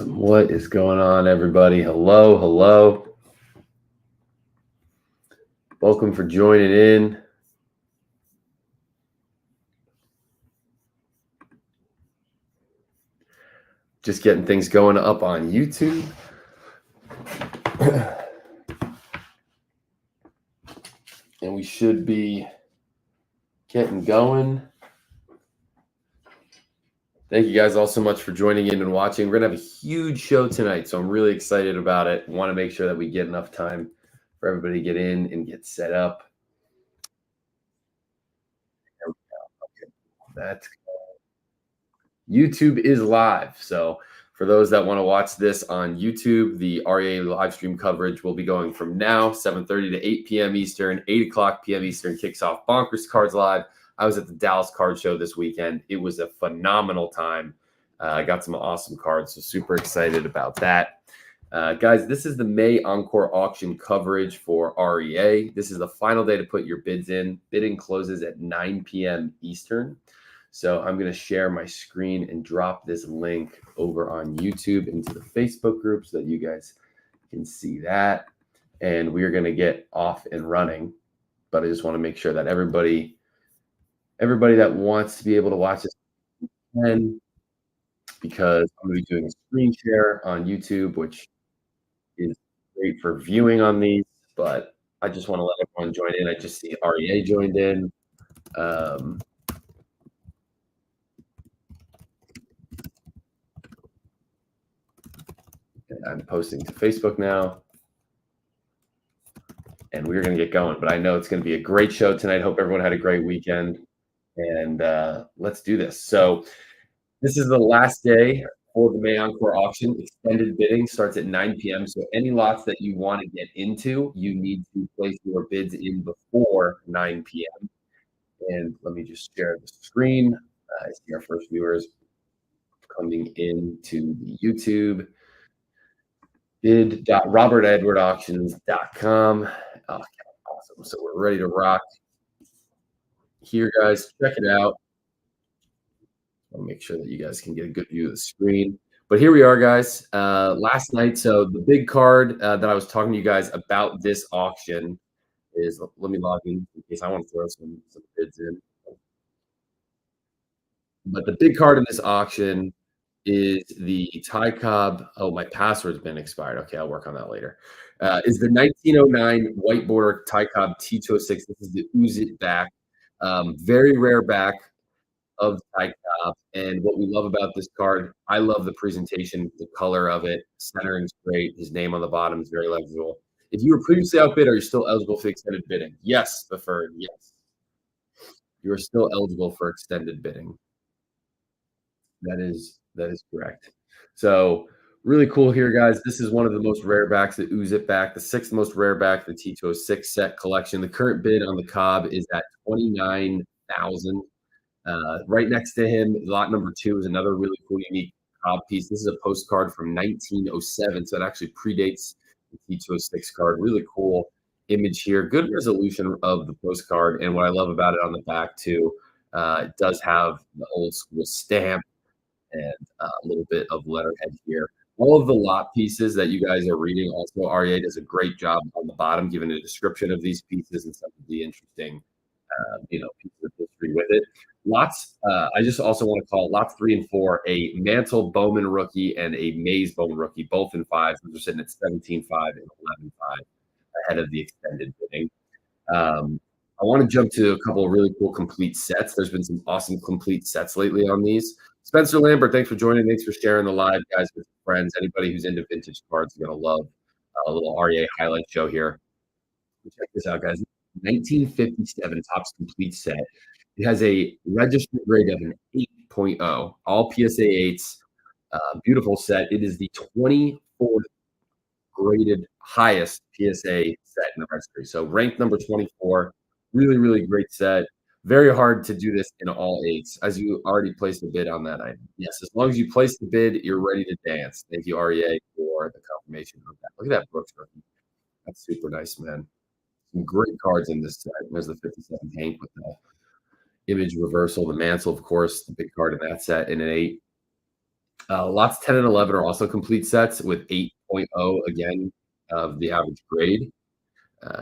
Awesome. What is going on, everybody? Hello, hello. Welcome for joining in. Just getting things going up on YouTube. And we should be getting going. Thank you guys all so much for joining in and watching. We're going to have a huge show tonight, so I'm really excited about it. Want to make sure that we get enough time for everybody to get in and get set up. There we go. Okay. That's YouTube is live. So for those that want to watch this on YouTube, the REA live stream coverage will be going from now, 7:30 to 8 p.m. Eastern, 8 o'clock p.m. Eastern kicks off Bonkers Cards Live. I was at the Dallas Card Show this weekend. It was a phenomenal time. I got some awesome cards, so super excited about that. Guys, this is the May Encore auction coverage for REA. This is the final day to put your bids in. Bidding closes at 9 p.m. Eastern. So I'm going to share my screen and drop this link over on YouTube into the Facebook group so that you guys can see that. And we are going to get off and running. But I just want to make sure that everybody that wants to be able to watch this can, because I'm going to be doing a screen share on YouTube, which is great for viewing on these. But I just want to let everyone join in. I just see REA joined in. I'm posting to Facebook now, and we're going to get going. But I know it's going to be a great show tonight. Hope everyone had a great weekend, and let's do this. So this is the last day for the May Encore auction. Extended bidding starts at 9 p.m. So any lots that you want to get into, you need to place your bids in before 9 p.m. And let me just share the screen. I see our first viewers coming into the YouTube. Bid.robertedwardauctions.com. Oh, awesome. So we're ready to rock here, guys. Check it out. I'll make sure that you guys can get a good view of the screen. But here we are, guys. Last night, so the big card that I was talking to you guys about this auction is, let me log in case I want to throw some bids in. But the big card in this auction is the Ty Cobb. Oh, my password's been expired. Okay, I'll work on that later. Is the 1909 white border Ty Cobb T206. This is the Ooze It back. Very rare back of Ty Cobb. And what we love about this card, I love the presentation, the color of it. Centering's great. His name on the bottom is very legible. If you were previously outbid, are you still eligible for extended bidding? Yes, preferred. Yes. You are still eligible for extended bidding. That is correct. So really cool here, guys. This is one of the most rare backs, the Ooze It back, the sixth most rare back, the T206 set collection. The current bid on the Cobb is at $29,000. Right next to him, lot number 2 is another really cool, unique Cobb piece. This is a postcard from 1907, so it actually predates the T206 card. Really cool image here. Good resolution of the postcard, and what I love about it on the back too, it does have the old school stamp and a little bit of letterhead here. All of the lot pieces that you guys are reading, also REA does a great job on the bottom, giving a description of these pieces and some of the interesting, pieces of history with it. Lots, I just also want to call lots 3 and 4 a Mantle Bowman rookie and a Mays Bowman rookie, both in 5s. They're sitting at 17.5 and 11.5 ahead of the extended bidding. I want to jump to a couple of really cool complete sets. There's been some awesome complete sets lately on these. Spencer Lambert, thanks for joining. Thanks for sharing the live, guys, with friends. Anybody who's into vintage cards is going to love a little REA highlight show here. Check this out, guys. 1957 Topps complete set. It has a registered grade of an 8.0, all PSA 8s. Beautiful set. It is the 24th graded highest PSA set in the registry. So ranked number 24. Really, really great set. Very hard to do this in all 8s, as you already placed a bid on that item. Yes, as long as you place the bid, you're ready to dance. Thank you, REA, for the confirmation of that. Look at that Brooks rookie. That's super nice, man. Some great cards in this set. There's the 57 Hank with the image reversal, the Mansell, of course, the big card in that set in an 8. Lots 10 and 11 are also complete sets with 8.0 again of the average grade.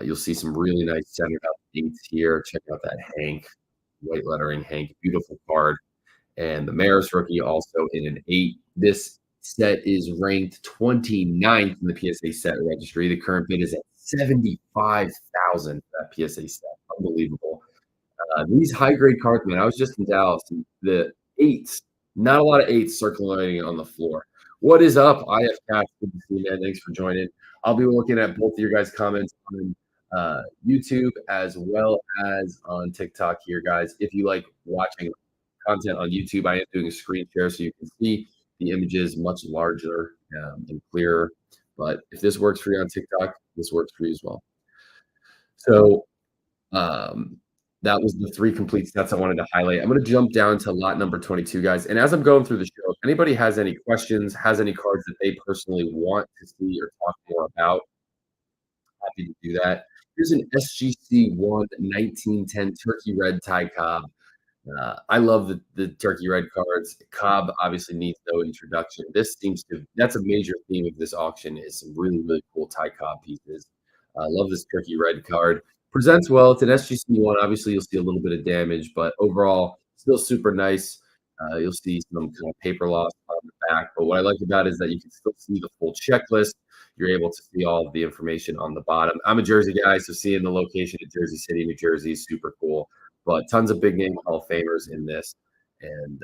You'll see some really nice centered up eights here. Check out that Hank, white lettering Hank, beautiful card. And the Maris rookie also in an 8. This set is ranked 29th in the PSA set registry. The current bid is at 75,000 for that PSA set. Unbelievable. These high grade cards, man, I was just in Dallas. And the eights, not a lot of eights circulating on the floor. What is up, IF Cats? Good to see you, man. Thanks for joining. I'll be looking at both of your guys' comments on YouTube as well as on TikTok here, guys. If you like watching content on YouTube, I am doing a screen share so you can see the images much larger and clearer. But if this works for you on TikTok, this works for you as well. So that was the 3 complete sets I wanted to highlight. I'm going to jump down to lot number 22, guys. And as I'm going through the show, if anybody has any questions, has any cards that they personally want to see or talk more about, happy to do that. Here's an SGC 1 1910 Turkey Red Tie Cobb. I love the turkey red cards. Cobb obviously needs no introduction. That's a major theme of this auction is some really, really cool Ty Cobb pieces. I love this turkey red card. Presents well. It's an SGC 1. Obviously, you'll see a little bit of damage, but overall, still super nice. You'll see some kind of paper loss on the back. But what I like about it is that you can still see the full checklist. You're able to see all of the information on the bottom. I'm a Jersey guy, so seeing the location at Jersey City, New Jersey is super cool. But tons of big name Hall of Famers in this. And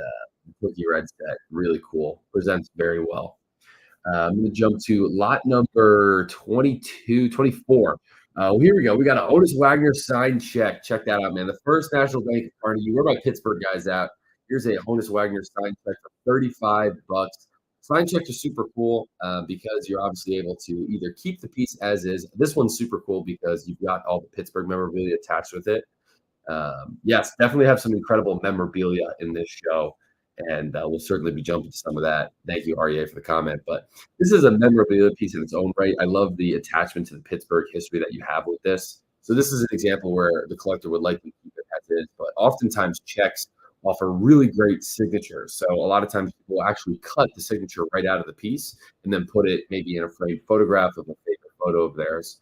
Cookie Red set, really cool. Presents very well. I'm going to jump to lot number 24. Here we go. We got an Otis Wagner signed check. Check that out, man. The First National Bank of Carnegie. Where my Pittsburgh guys at? Here's a Otis Wagner signed check for 35 bucks. Signed checks are super cool because you're obviously able to either keep the piece as is. This one's super cool because you've got all the Pittsburgh memorabilia attached with it. Yes, definitely have some incredible memorabilia in this show, and we'll certainly be jumping to some of that. Thank you, REA, for the comment. But this is a memorabilia piece in its own right. I love the attachment to the Pittsburgh history that you have with this. So this is an example where the collector would likely keep it as is, but oftentimes checks offer really great signatures. So a lot of times people will actually cut the signature right out of the piece and then put it maybe in a framed photograph of a favorite photo of theirs.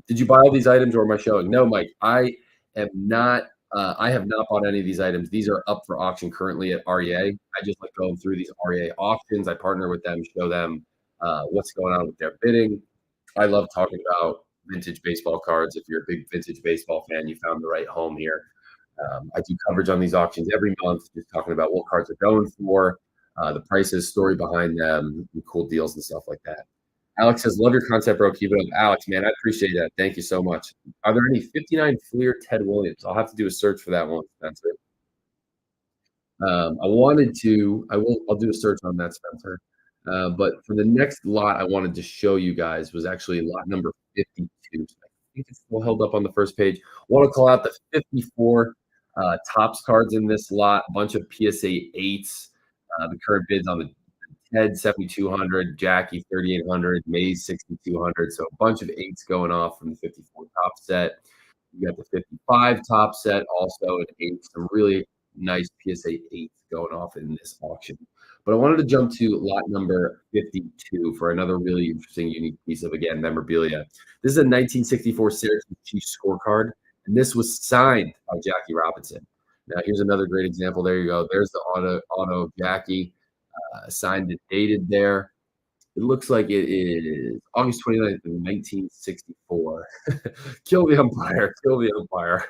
Did you buy all these items or am I showing? No, Mike, I have not bought any of these items. These are up for auction currently at REA. I just like going through these REA auctions. I partner with them, show them what's going on with their bidding. I love talking about vintage baseball cards. If you're a big vintage baseball fan, you found the right home here. I do coverage on these auctions every month, just talking about what cards are going for, the prices, story behind them, cool deals and stuff like that. Alex says, love your content, bro. Keep it up. Alex, man, I appreciate that. Thank you so much. Are there any 59 Fleer Ted Williams? I'll have to do a search for that one, Spencer. I'll do a search on that, Spencer. But for the next lot I wanted to show you guys was actually lot number 52. So I think it's still held up on the first page. I want to call out the 54 tops cards in this lot, a bunch of PSA 8s. The current bids on the Ted 7,200, Jackie 3,800, Mays 6,200. So a bunch of 8s going off from the 54 top set. You got the 55 top set, also an 8. Some really nice PSA 8s going off in this auction. But I wanted to jump to lot number 52 for another really interesting, unique piece of, again, memorabilia. This is a 1964 Syracuse Chiefs scorecard, and this was signed by Jackie Robinson. Now, here's another great example. There you go. There's the auto Jackie. Signed and dated there. It looks like it is August 29th of 1964. Kill the umpire. Kill the umpire.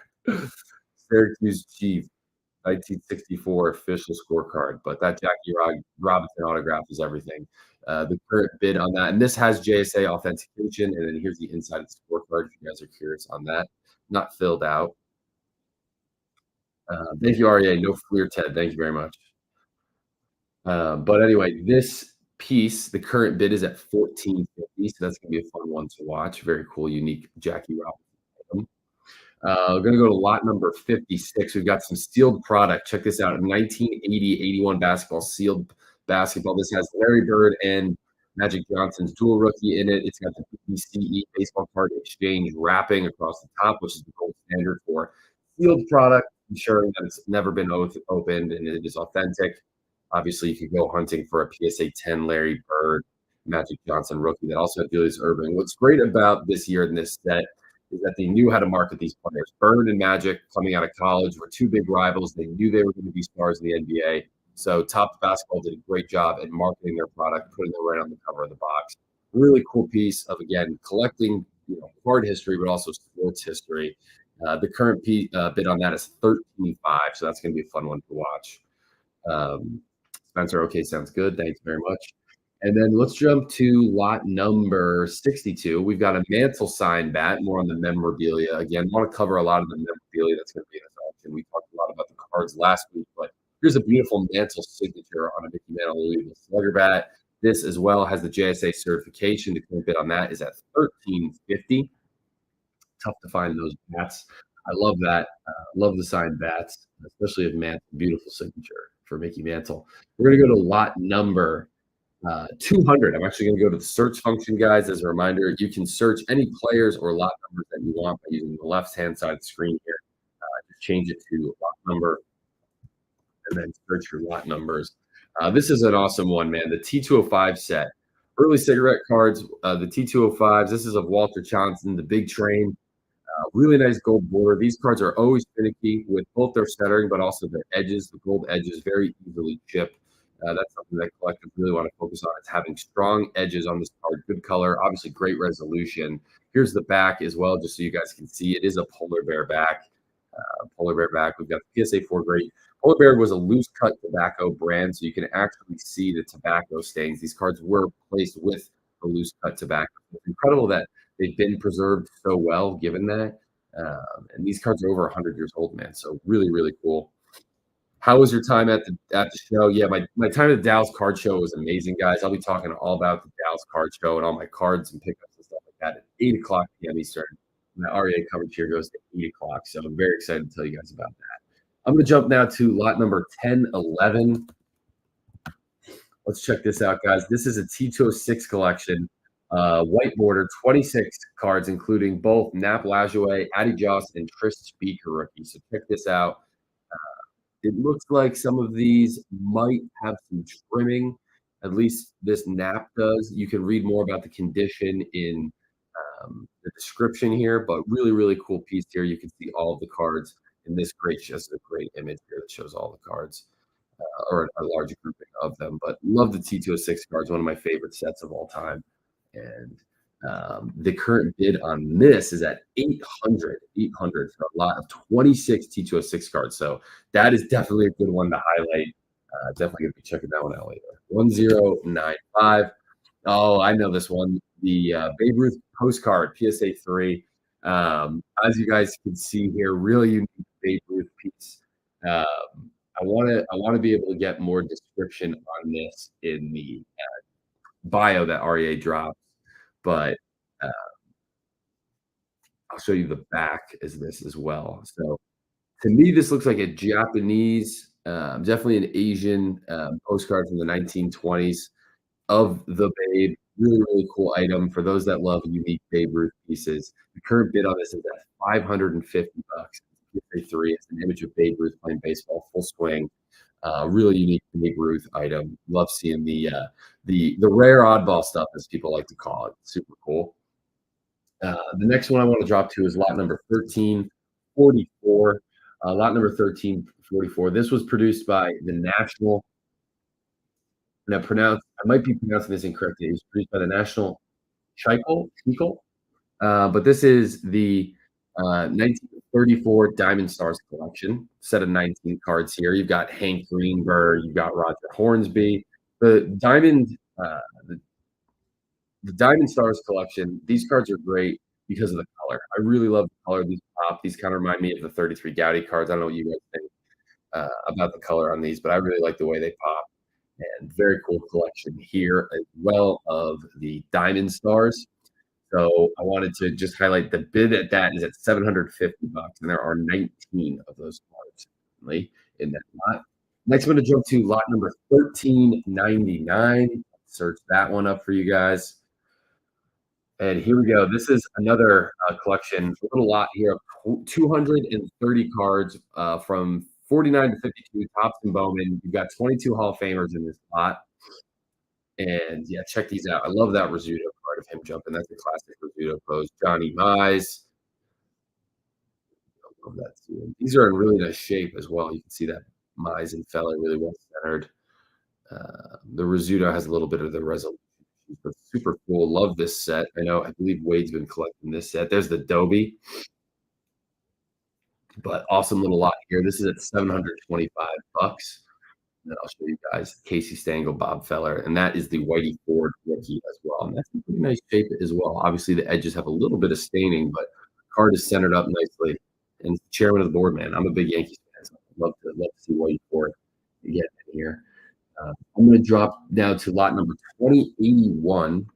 Syracuse Chief, 1964 official scorecard. But that Jackie Robinson autograph is everything. The current bid on that. And this has JSA authentication. And then here's the inside of the scorecard if you guys are curious on that. Not filled out. Thank you, REA. No Fleer Ted. Thank you very much. But anyway, this piece, the current bid is at $14.50, so that's gonna be a fun one to watch. Very cool, unique Jackie Robinson. We're gonna go to lot number 56. We've got some sealed product. Check this out: 1980-81 basketball, sealed basketball. This has Larry Bird and Magic Johnson's dual rookie in it. It's got the BCE baseball card exchange wrapping across the top, which is the gold standard for sealed product, ensuring that it's never been opened and it is authentic. Obviously, you could go hunting for a PSA 10 Larry Bird, Magic Johnson rookie that also had Julius Erving. What's great about this year in this set is that they knew how to market these players. Bird and Magic, coming out of college, were two big rivals. They knew they were going to be stars in the NBA. So Top Basketball did a great job at marketing their product, putting them right on the cover of the box. Really cool piece of, again, collecting, card history, but also sports history. The current bid on that is 13.5, so that's going to be a fun one to watch. Um, Spencer, okay, sounds good. Thanks very much. And then let's jump to lot number 62. We've got a Mantle sign bat, more on the memorabilia. Again, want to cover a lot of the memorabilia that's going to be in this auction. We talked a lot about the cards last week, but here's a beautiful Mantle signature on a Mickey Mantle Louisville Slugger bat. This as well has the JSA certification. The current bid on that is at $13.50. Tough to find those bats. I love that. Love the signed bats, especially of Mantle. Beautiful signature for Mickey Mantle. We're going to go to lot number 200. I'm actually going to go to the search function, guys. As a reminder, you can search any players or lot numbers that you want by using the left-hand side of the screen here. Just change it to lot number and then search your lot numbers. This is an awesome one, man. The T205 set. Early cigarette cards, the T205s. This is of Walter Johnson, the big train. Really nice gold border. These cards are always finicky with both their centering, but also their edges. The gold edges very easily chip. That's something that collectors really want to focus on. It's having strong edges on this card, good color, obviously great resolution. Here's the back as well, just so you guys can see. It is a polar bear back. Polar bear back. We've got the PSA 4 grade. Polar bear was a loose cut tobacco brand, so you can actually see the tobacco stains. These cards were placed with the loose cut tobacco. It's incredible that they've been preserved so well, given that. And these cards are over 100 years old, man. So really, really cool. How was your time at the show? Yeah, my time at the Dallas Card Show was amazing, guys. I'll be talking all about the Dallas Card Show and all my cards and pickups and stuff like that at 8 o'clock p.m. Eastern. My REA coverage here goes to 8 o'clock, so I'm very excited to tell you guys about that. I'm going to jump now to lot number 1011. Let's check this out, guys. This is a T206 collection. White border, 26 cards, including both Nap Lajoie, Addy Joss, and Tris Speaker rookies. So check this out. It looks like some of these might have some trimming. At least this Nap does. You can read more about the condition in the description here, but really, really cool piece here. You can see all of the cards in this just a great image here that shows all the cards, or a large grouping of them. But love the T206 cards, one of my favorite sets of all time. And the current bid on this is at 800 for a lot of 26 T206 cards. So that is definitely a good one to highlight. Definitely going to be checking that one out later. 1095. Oh, I know this one. The Babe Ruth postcard, PSA 3. As you guys can see here, really unique Babe Ruth piece. I want to be able to get more description on this in the bio that REA drops, but I'll show you the back as this as well. So to me, this looks like a Japanese, definitely an Asian postcard from the 1920s of the Babe. Really, really cool item for those that love unique Babe Ruth pieces. The current bid on this is at $550. PSA 3. It's an image of Babe Ruth playing baseball, full swing. Really unique Babe Ruth item. Love seeing the rare oddball stuff, as people like to call it. Super cool. The next one I want to drop to is lot number 1344. Lot number 1344. This was produced by the National. And I might be pronouncing this incorrectly. It was produced by the National Chicle. But this is the 1934 Diamond Stars collection, set of 19 cards here. You've got Hank Greenberg, you've got Roger Hornsby. The Diamond Stars collection, these cards are great because of the color. I really love the color. These pop. These kind of remind me of the 33 Gaudy cards. I don't know what you guys think about the color on these, but I really like the way they pop. And very cool collection here as well of the Diamond Stars. So I wanted to just highlight the bid at that is at $750, and there are 19 of those cards in that lot. Next, I'm going to jump to lot number 1399. Search that one up for you guys. And here we go. This is another collection, a little lot here of 230 cards from 49 to 52, Topps and Bowman. You've got 22 Hall of Famers in this lot. And yeah, check these out. I love that Rizzuto card of him jumping. That's a classic Rizzuto pose. Johnny Mize. I love that too. And these are in really nice shape as well. You can see that Mize and Feller really well centered. The Rizzuto has a little bit of the resolution, but super cool. Love this set. I believe Wade's been collecting this set. There's the Dobie, but awesome little lot here. This is at $725. And then I'll show you guys Casey Stengel, Bob Feller, and that is the Whitey Ford rookie as well. And that's in pretty nice shape as well. Obviously, the edges have a little bit of staining, but card is centered up nicely. And chairman of the board, man. I'm a big Yankees fan, so I'd love to see Whitey Ford get in here. I'm going to drop down to lot number 2081.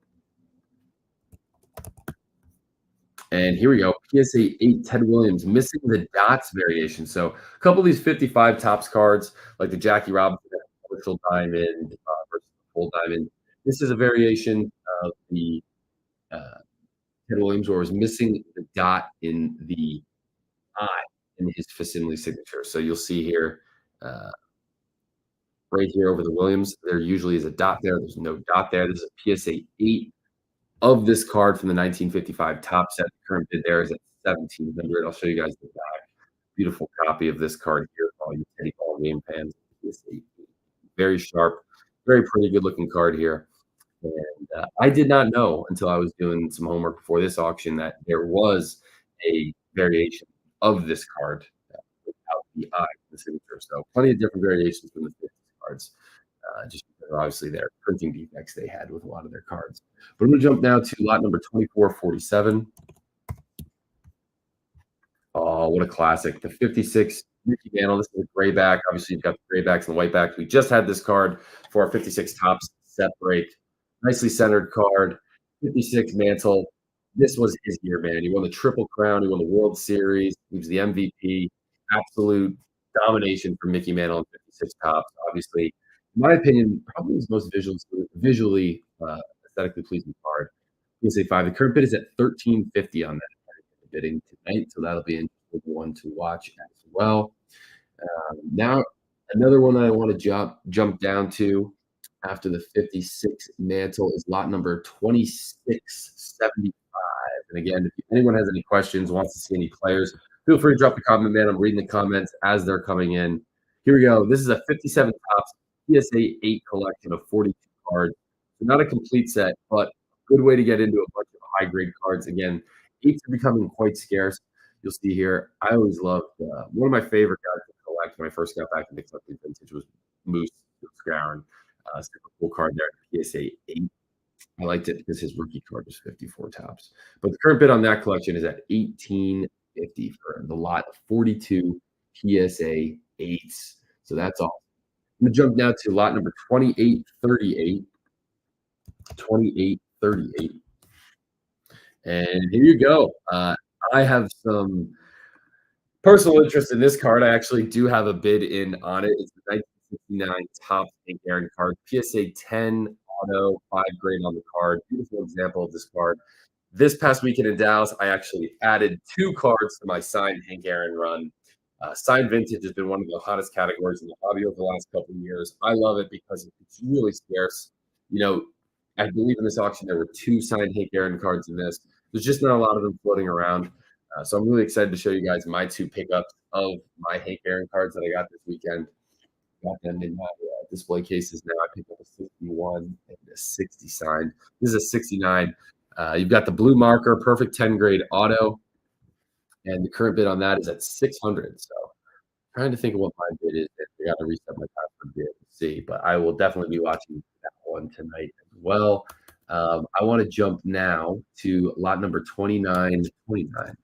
And here we go. PSA 8, Ted Williams, missing the dots variation. So a couple of these 55 Topps cards, like the Jackie Robinson partial diamond versus the full diamond. This is a variation of the Ted Williams where it was missing the dot in the I in his facsimile signature. So you'll see here, right here over the Williams, there usually is a dot there. There's no dot there. This is a PSA 8 of this card from the 1955 top set. The current bid there is at $1,700. I'll show you guys the back. Beautiful copy of this card here for all you Teddy Ball game fans. Very sharp, very pretty good looking card here. And I did not know until I was doing some homework before this auction that there was a variation of this card without the I in the signature. So plenty of different variations from the 50s cards. Just because obviously their printing defects they had with a lot of their cards. But I'm going to jump now to lot number 2447. Oh, what a classic. The 56 Mickey Mantle. This is a gray back. Obviously, you've got the gray backs and the white backs. We just had this card for our 56 Topps set break. Nicely centered card. 56 Mantle. This was his year, man. He won the Triple Crown. He won the World Series. He was the MVP. Absolute domination for Mickey Mantle and 56 Topps. Obviously, in my opinion, probably his most visually aesthetically pleasing card. PSA 5. The current bid is at $1,350 on that bidding tonight, so that'll be an interesting one to watch as well. Now, another one that I want to jump down to after the 56 Mantle is lot number 2675. And again, if anyone has any questions, wants to see any players, feel free to drop a comment, man. I'm reading the comments as they're coming in. Here we go. This is a 57 Topps PSA 8 collection of 42 cards. So not a complete set, but a good way to get into a bunch of high-grade cards. Again, 8s are becoming quite scarce. You'll see here, I always loved one of my favorite guys to collect when I first got back into collecting vintage was Moose Scourn. Super cool card there, PSA 8. I liked it because his rookie card was 54 Topps. But the current bid on that collection is at $1,850 for the lot of 42 PSA 8s. So that's all. I'm going to jump now to lot number 2838. 2838. And here you go. I have some personal interest in this card. I actually do have a bid in on it. It's the 1969 Topps Hank Aaron card. PSA 10 auto, 5 grade on the card. Beautiful example of this card. This past weekend in Dallas, I actually added 2 cards to my signed Hank Aaron run. Signed vintage has been one of the hottest categories in the hobby over the last couple of years. I love it because it's really scarce. I believe in this auction there were 2 signed Hank Aaron cards in this. There's just not a lot of them floating around. So I'm really excited to show you guys my 2 pickups of my Hank Aaron cards that I got this weekend. Got them in my display cases now. I picked up a 61 and a 60 signed. This is a 69. You've got the blue marker, perfect 10 grade auto. And the current bid on that is at $600. So trying to think of what my bid is. I got to reset my password bid to see, but I will definitely be watching that one tonight as well. I want to jump now to lot number 2929.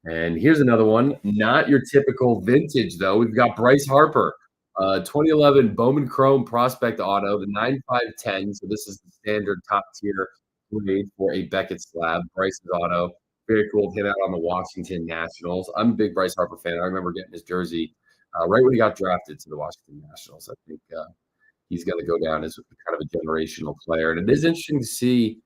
And here's another one. Not your typical vintage, though. We've got Bryce Harper, 2011 Bowman Chrome Prospect Auto, the 9510. So this is the standard top tier grade for a Beckett slab. Bryce's auto. Very cool. Hit out on the Washington Nationals. I'm a big Bryce Harper fan. I remember getting his jersey right when he got drafted to the Washington Nationals. I think he's going to go down as kind of a generational player. And it is interesting to see,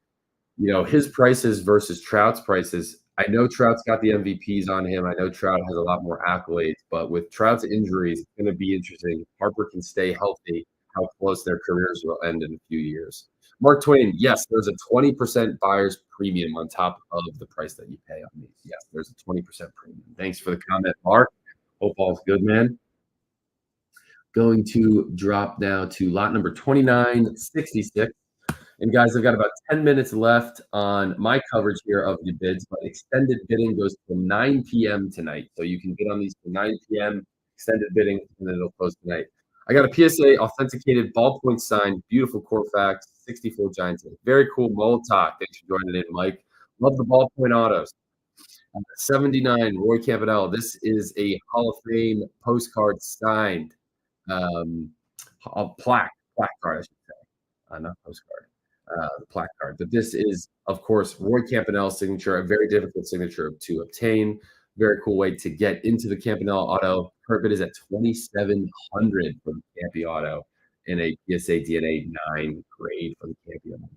his prices versus Trout's prices. I know Trout's got the MVPs on him. I know Trout has a lot more accolades, but with Trout's injuries, it's going to be interesting. Harper can stay healthy, how close their careers will end in a few years. Mark Twain, yes, there's a 20% buyer's premium on top of the price that you pay on these. Yes, there's a 20% premium. Thanks for the comment, Mark. Hope all's good, man. Going to drop now to lot number 2966. And guys, I've got about 10 minutes left on my coverage here of the bids, but extended bidding goes till 9 p.m. tonight. So you can bid on these till 9 p.m. Extended bidding, and then it'll close tonight. I got a PSA authenticated ballpoint sign, beautiful Corfax, 64 Giants. Very cool mold talk. Thanks for joining in, Mike. Love the ballpoint autos. 79, Roy Campanella. This is a Hall of Fame postcard signed. A plaque card, I should say. Not postcard. The plaque card. But this is, of course, Roy Campanella's signature, a very difficult signature to obtain. Very cool way to get into the Campanella auto. Current bid is at $2,700 for the Campy auto in a PSA DNA 9 grade for the Campy auto.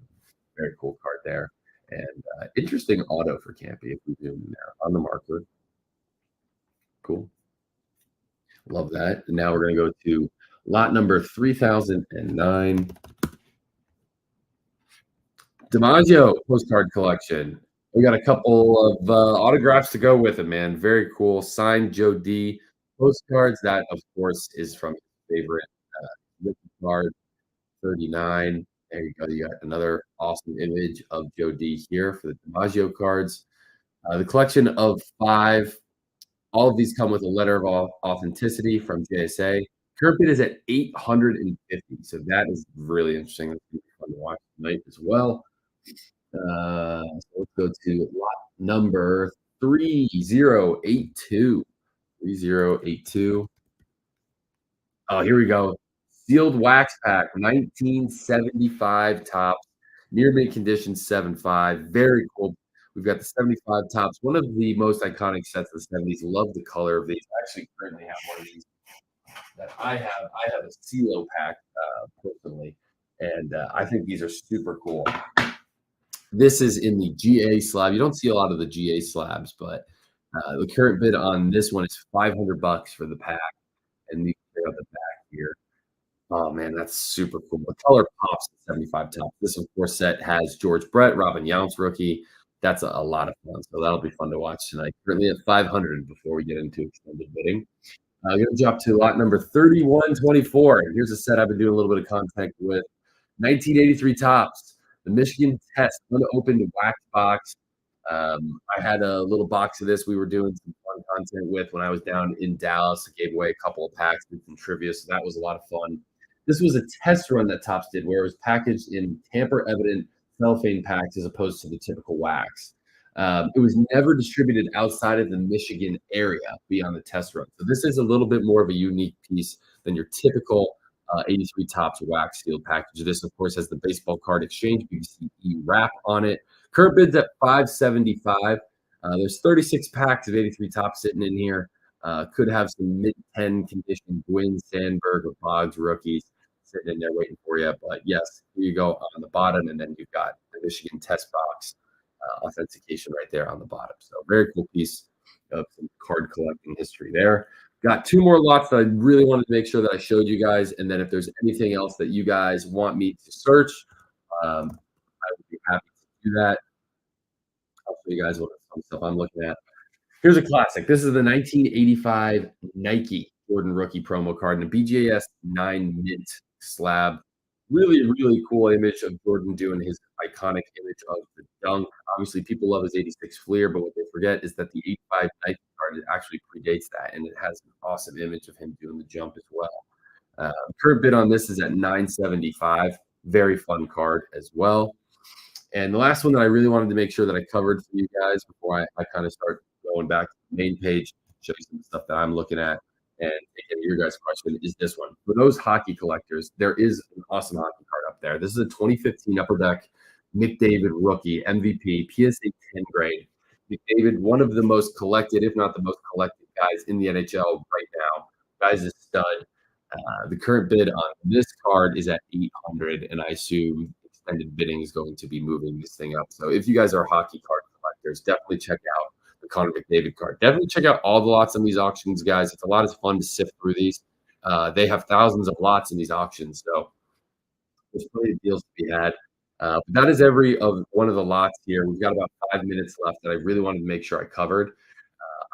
Very cool card there. And interesting auto for Campy if we zoom in there on the marker. Cool. Love that. And now we're going to go to lot number 3009. DiMaggio postcard collection. We got a couple of autographs to go with it, man. Very cool. Signed Joe D postcards. That, of course, is from his favorite rookie card, 39. There you go. You got another awesome image of Joe D here for the DiMaggio cards. The collection of 5. All of these come with a letter of authenticity from JSA. Current bid is at $850. So that is really interesting. That's going to be fun to watch tonight as well. So let's go to lot number 3082. 3082. Oh, here we go. Sealed wax pack, 1975 tops, near mint condition 7.5. Very cool. We've got the 75 tops, one of the most iconic sets of the 70s. Love the color of these. I actually currently have one of these that I have. I have a CeeLo pack personally, and I think these are super cool. This is in the GA slab. You don't see a lot of the GA slabs, but the current bid on this one is $500 for the pack, and you can check out the back here. Oh man, that's super cool. The color pops at 75 top. This, of course, set has George Brett, Robin Yount's rookie. That's a lot of fun. So that'll be fun to watch tonight. Currently at 500 before we get into extended bidding. I'm going to jump to lot number 3124. Here's a set I've been doing a little bit of content with. 1983 tops. The Michigan Test unopened wax box. I had a little box of this we were doing some fun content with when I was down in Dallas. I gave away a couple of packs, did some trivia, so that was a lot of fun. This was a test run that Topps did where it was packaged in tamper-evident cellophane packs as opposed to the typical wax. It was never distributed outside of the Michigan area beyond the test run. So this is a little bit more of a unique piece than your typical 83 Topps wax sealed package. This, of course, has the baseball card exchange BCE wrap on it. Current bid's at $575. There's 36 packs of 83 Topps sitting in here. Could have some mid-10 condition Gwynn, Sandberg, or Boggs rookies sitting in there waiting for you. But yes, here you go on the bottom, and then you've got the Michigan test box authentication right there on the bottom. So very cool piece of some card collecting history there. Got 2 more lots that I really wanted to make sure that I showed you guys. And then if there's anything else that you guys want me to search, I would be happy to do that. I'll show you guys what some stuff I'm looking at. Here's a classic. This is the 1985 Nike Jordan rookie promo card in a BJS 9 mint slab. Really, really cool image of Jordan doing his iconic image of the dunk. Obviously, people love his 86 Fleer, but what they forget is that the 85 Nike card actually predates that, and it has an awesome image of him doing the jump as well. Current bid on this is at $975. Very fun card as well. And the last one that I really wanted to make sure that I covered for you guys before I kind of start going back to the main page, show you some stuff that I'm looking at, and taking your guys' question is this one. For those hockey collectors, there is an awesome hockey card up there. This is a 2015 Upper Deck McDavid rookie MVP, PSA 10 grade. McDavid, one of the most collected, if not the most collected guys in the NHL right now. Guy's a stud. The current bid on this card is at $800, and I assume extended bidding is going to be moving this thing up. So if you guys are hockey card collectors, definitely check out the Connor McDavid card. Definitely check out all the lots in these auctions, guys. It's a lot of fun to sift through these. They have thousands of lots in these auctions, so there's plenty of deals to be had. But that is every of one of the lots here. We've got about 5 minutes left that I really wanted to make sure I covered.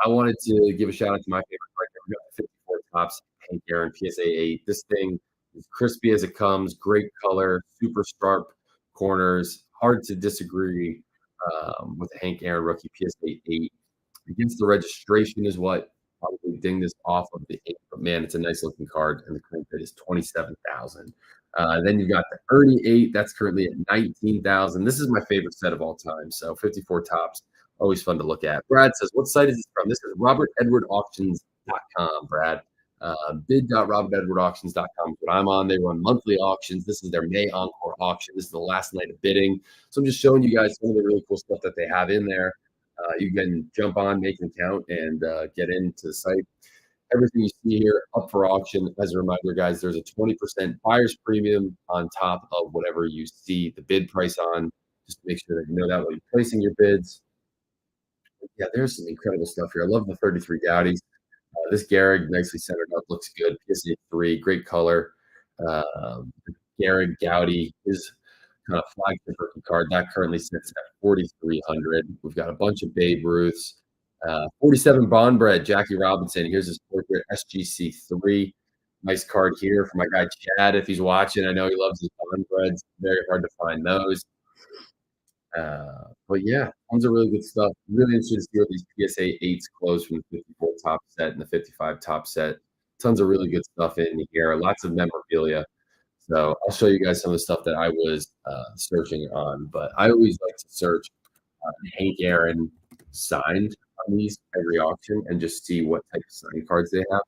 I wanted to give a shout out to my favorite card. We got the 54 tops Hank Aaron PSA 8. This thing is crispy as it comes, great color, super sharp corners, hard to disagree with the Hank Aaron rookie PSA 8. Against the registration is what probably ding this off of the 8, but man, it's a nice looking card, and the current bid is 27,000. Then you've got the Ernie 8, that's currently at 19,000. This is my favorite set of all time. So 54 tops, always fun to look at. Brad says, what site is this from? This is robertedwardauctions.com, Brad. Bid.robertedwardauctions.com is what I'm on. They run monthly auctions. This is their May Encore auction. This is the last night of bidding. So I'm just showing you guys some of the really cool stuff that they have in there. You can jump on, make an account, and get into the site. Everything you see here up for auction. As a reminder, guys, there's a 20% buyer's premium on top of whatever you see the bid price on. Just to make sure that you know that while you're placing your bids. Yeah, there's some incredible stuff here. I love the 33 Gaudis. This Gehrig, nicely centered up, looks good. PSA 3, great color. Gehrig Gaudi is kind of flagship rookie card. That currently sits at 4,300. We've got a bunch of Babe Ruths. 47 Bondbred, Jackie Robinson. Here's his portrait, SGC3. Nice card here for my guy Chad if he's watching. I know he loves his Bondbreds. Very hard to find those. But yeah, tons of really good stuff. Really interested to see what these PSA 8s close from the 54 top set and the 55 top set. Tons of really good stuff in here. Lots of memorabilia. So I'll show you guys some of the stuff that I was searching on. But I always like to search Hank Aaron signed on these every auction and just see what type of signed cards they have.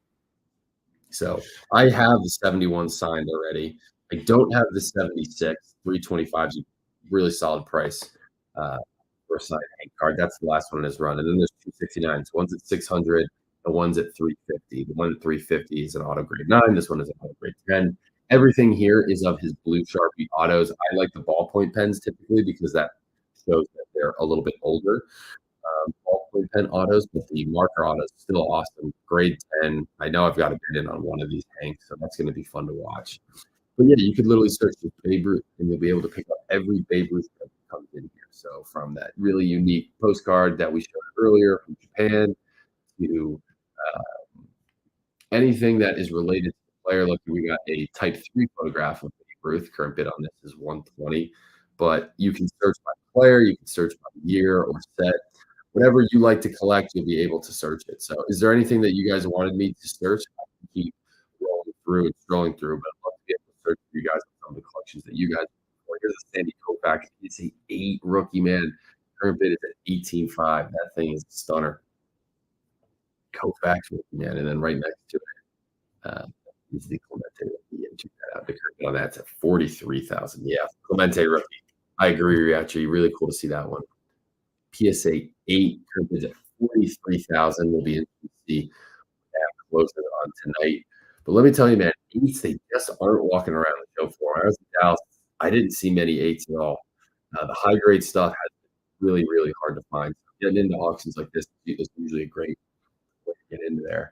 So I have the 71 signed already. I don't have the 76. 325 is a really solid price for a signed Hank card. That's the last one in his run. And then there's 269. So one's at 600. The one's at 350. The one at 350 is an auto grade 9. This one is an auto grade 10. Everything here is of his blue Sharpie autos. I like the ballpoint pens typically because that shows that they're a little bit older. Ballpoint pen autos, but the marker autos still awesome. Grade 10. I know I've got to bid in on one of these Hanks, so that's going to be fun to watch. But yeah, you could literally search for Babe Ruth, and you'll be able to pick up every Babe Ruth that comes in here. So from that really unique postcard that we showed earlier from Japan to anything that is related to the player. Look, we got a Type 3 photograph of Babe Ruth. Current bid on this is 120. But you can search by player, you can search by year or set. Whatever you like to collect, you'll be able to search it. So is there anything that you guys wanted me to search? I can keep rolling through and scrolling through, but I'd love to be able to search for you guys on some of the collections that you guys want. Here's a Sandy Koufax. It's an 8 rookie, man. Current bid is at 18.5. That thing is a stunner. Koufax rookie, man. And then right next to it is the Clemente rookie. And check that out. The current bid on that's at 43,000. Yeah, Clemente rookie. I agree, actually. Really cool to see that one. PSA 8 current bid at 43,000. We'll be interested to see closing on tonight. But let me tell you, man, 8s, they just aren't walking around the show floor. When I was in Dallas, I didn't see many 8s at all. The high grade stuff has been really, really hard to find. So getting into auctions like this is usually a great way to get into there.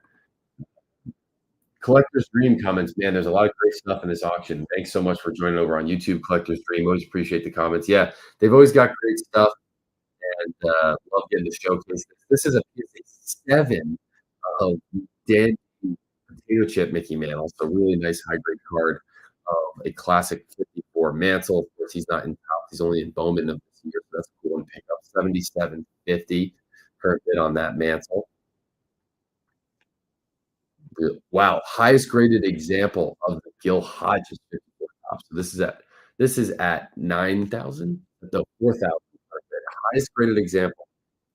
Collector's Dream comments, man, there's a lot of great stuff in this auction. Thanks so much for joining over on YouTube, Collector's Dream. Always appreciate the comments. Yeah, they've always got great stuff, and love getting to showcase this. This is a PSA 7 of Dan Potato Chip Mickey Mantle. So really nice high-grade card of a classic 54 Mantle. Of course, he's not in top. He's only in Bowman of this year, so that's a cool one to pick up. 77.50 current bid on that Mantle. Wow, highest graded example of the Gil Hodges 54 top. So this is at 9,000, the 4,000. Highest graded example,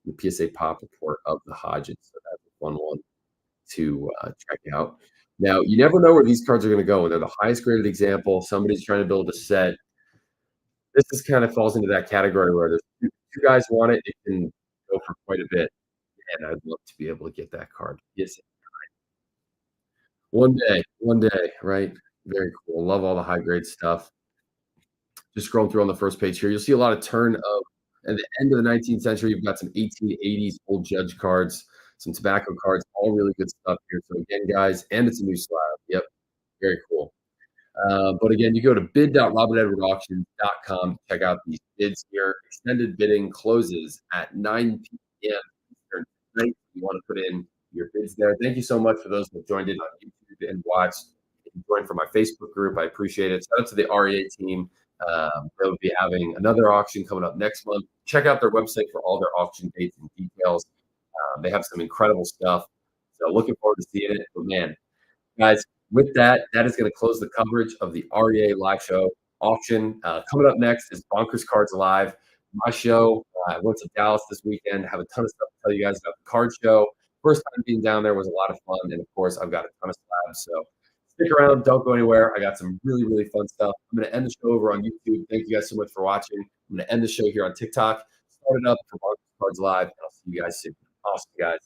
the PSA Pop report of the Hodges. So that's a fun one to check out. Now, you never know where these cards are going to go. When they're the highest graded example, somebody's trying to build a set. This is kind of falls into that category where there's two guys want it. It can go for quite a bit. And I'd love to be able to get that card. Yes. One day, right? Very cool. Love all the high grade stuff. Just scrolling through on the first page here, you'll see a lot of turn of At the end of the 19th century, you've got some 1880s old judge cards, some tobacco cards, all really good stuff here. So again, guys, and it's a new slab. Yep, very cool. But again, you go to bid.robinedwardauctions.com to check out these bids here. Extended bidding closes at 9 p.m. Eastern tonight. You want to put in your bids there. Thank you so much for those that joined in on YouTube and watched and joined for my Facebook group. I appreciate it. Shout out to the REA team. They'll be having another auction coming up next month. Check out their website for all their auction dates and details. They have some incredible stuff. So looking forward to seeing it. But man, guys, with that, that is going to close the coverage of the REA live show auction. Coming up next is Bonkers Cards Live, my show. I went to Dallas this weekend, have a ton of stuff to tell you guys about the card show. First time being down there was a lot of fun. And of course, I've got a ton of slabs. So stick around. Don't go anywhere. I got some really, really fun stuff. I'm going to end the show over on YouTube. Thank you guys so much for watching. I'm going to end the show here on TikTok. Start it up for Bonkers Cards Live. And I'll see you guys soon. Awesome, guys.